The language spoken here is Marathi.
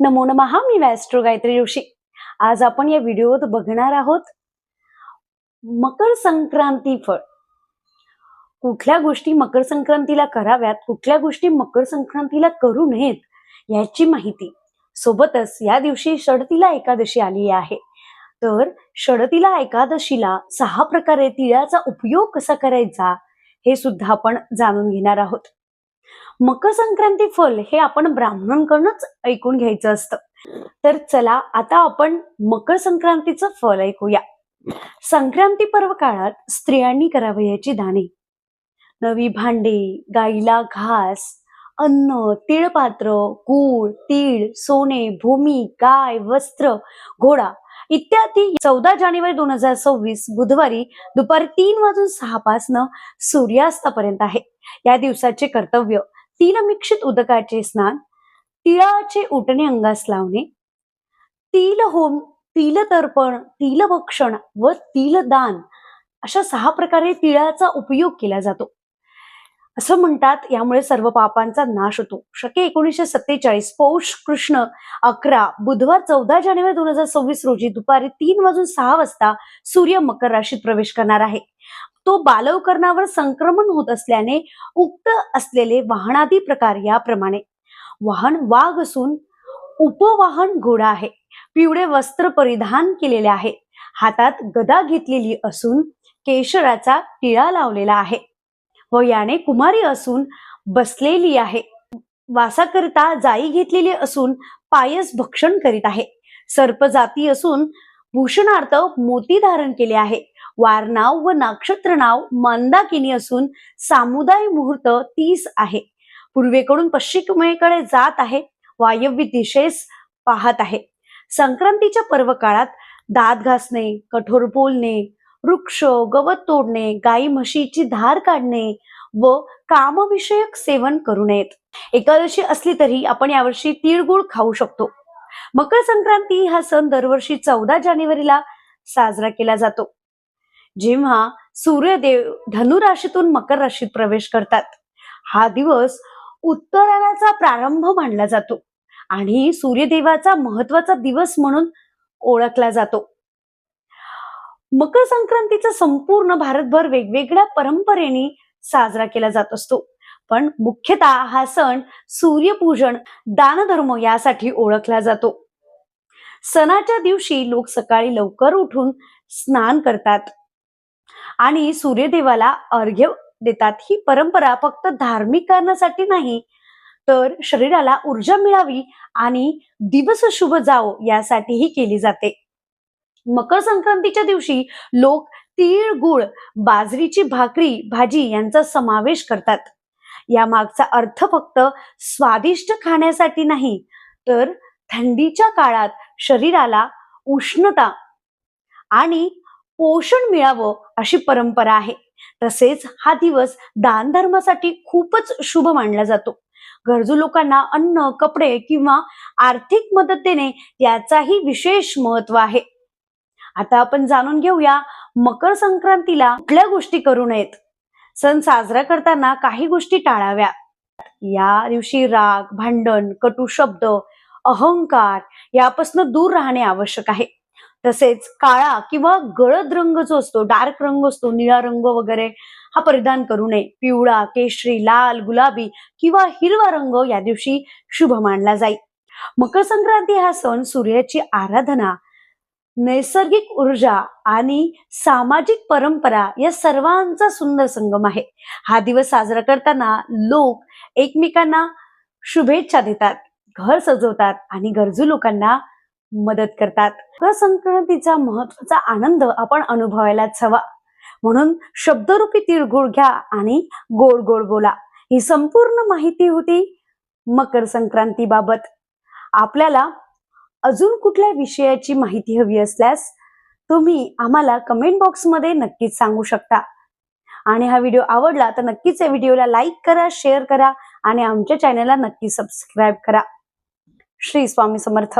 नमो नमः. मी वॅस्ट्रो गायत्री जोशी. आज आपण या व्हिडिओत बघणार आहोत मकर संक्रांती फळ. कुठल्या गोष्टी मकर संक्रांतीला कराव्यात, कुठल्या गोष्टी मकर संक्रांतीला करू नयेत याची माहिती. सोबतच या दिवशी षडतीला एकादशी आली आहे. तर षडतीला एकादशीला 6 प्रकारे तिळाचा उपयोग कसा करायचा हे सुद्धा आपण जाणून घेणार आहोत. मकर संक्रांती फल हे आपण ब्राह्मणांकडूनच ऐकून घ्यायचं असतं. तर चला आता आपण मकर संक्रांतीचं फल ऐकूया. संक्रांती पर्व काळात स्त्रियांनी करावयाची दाने: नवी भांडे, गाईला घास, अन्न, तिळपात्र, गूळ, तीळ, सोने, भूमी, गाय, वस्त्र, घोडा इत्यादी 14 जानेवारी 2026 बुधवारी दुपारी 3:06 पासून सूर्यास्तापर्यंत आहे. या दिवसाचे कर्तव्य: तीन मिश्रित उदकाचे स्नान, तिळाचे उटणे अंगास लावणे, तिल होम, तिल तर्पण, तिल भक्षण व तिल दान अशा 6 प्रकारे तिळाचा उपयोग केला जातो. असं म्हणतात यामुळे सर्व पापांचा नाश होतो. शके 1947 पौष कृष्ण 11 बुधवार 14 जानेवारी 2026 रोजी दुपारी 3:06 वाजता सूर्य मकर राशीत प्रवेश करणार आहे. तो बालवकरणावर संक्रमण होत असल्याने उक्त असलेले वाहनादी प्रकार याप्रमाणे: वाहन वाघ असून उपवाहन घोडा आहे. पिवळे वस्त्र परिधान केलेले आहे. हातात गदा घेतलेली असून केशराचा टिळा लावलेला आहे व याने कुमारी असून बसलेली आहे. वासाकरिता जाई घेतलेली असून पायस भक्षण करीत आहे. सर्पजाती असून भूषणार्थ मोती धारण केले आहे. वार नाव व नक्षत्र नाव मंदाकिनी असून सामुदाय मुहूर्त 30 आहे. पूर्वेकडून पश्चिमेकडे जात आहे. वायव्य दिशेस पाहत आहे. संक्रांतीच्या पर्व काळात दात घासणे, कठोर बोलणे, वृक्ष गवत तोडणे, गाई म्हशीची धार काढणे व कामविषयक सेवन करू नयेत. एकादशी असली तरी आपण यावर्षी तिळगुळ खाऊ शकतो. मकर संक्रांती हा सण दरवर्षी 14 जानेवारीला साजरा केला जातो, जेव्हा सूर्यदेव धनु राशीतून मकर राशीत प्रवेश करतात. हा दिवस उत्तरायणाचा प्रारंभ मानला जातो आणि सूर्यदेवाचा महत्वाचा दिवस म्हणून ओळखला जातो. मकर संक्रांतीचा संपूर्ण भारतभर वेगवेगळ्या परंपरेने साजरा केला जात असतो, पण मुख्यतः हा सण सूर्यपूजन, दानधर्म यासाठी ओळखला जातो. सणाच्या दिवशी लोक सकाळी लवकर उठून स्नान करतात आणि सूर्यदेवाला अर्घ्य देतात. ही परंपरा फक्त धार्मिक कारणासाठी नाही, तर शरीराला ऊर्जा मिळावी आणि दिवस शुभ जावो यासाठीही केली जाते. मकर संक्रांतीच्या दिवशी लोक तीळ, गुळ, बाजरीची भाकरी, भाजी यांचा समावेश करतात. या मागचा अर्थ फक्त स्वादिष्ट खाण्यासाठी नाही, तर थंडीच्या काळात शरीराला उष्णता आणि पोषण मिळावं अशी परंपरा आहे. तसेच हा दिवस दानधर्मासाठी खूपच शुभ मानला जातो. गरजू लोकांना अन्न, कपडे किंवा आर्थिक मदत देणे याचाही विशेष महत्व आहे. आता आपण जाणून घेऊया मकर संक्रांतीला कुठल्या गोष्टी करू नयेत. सण साजरा करताना काही गोष्टी टाळाव्या. या दिवशी राग, भांडण, कटू शब्द, अहंकार यापासून दूर राहणे आवश्यक आहे. तसेच काळा किंवा गडद रंग जो असतो, डार्क रंग असतो, निळा रंग वगैरे हा परिधान करू नये. पिवळा, केशरी, लाल, गुलाबी किंवा हिरवा रंग या दिवशी शुभ मानला जाईल. मकर संक्रांती हा सण सूर्याची आराधना, नैसर्गिक ऊर्जा आणि सामाजिक परंपरा या सर्वांचा सुंदर संगम आहे. हा दिवस साजरा करताना लोक एकमेकांना शुभेच्छा देतात, घर सजवतात आणि गरजू लोकांना मदत करतात. मकर संक्रांतीचा महत्वाचा आनंद आपण अनुभवायलाच हवा. म्हणून शब्दरूपी तिळगुळ घ्या आणि गोड गोड बोला. ही संपूर्ण माहिती होती मकर संक्रांती बाबत. आपल्याला अजून कुठल्या विषयाची माहिती हवी असल्यास तुम्ही आम्हाला कमेंट बॉक्समध्ये नक्कीच सांगू शकता. आणि हा व्हिडिओ आवडला तर नक्कीच या व्हिडिओला लाईक करा, शेअर करा आणि आमच्या चॅनलला नक्की सबस्क्राईब करा. श्री स्वामी समर्थ.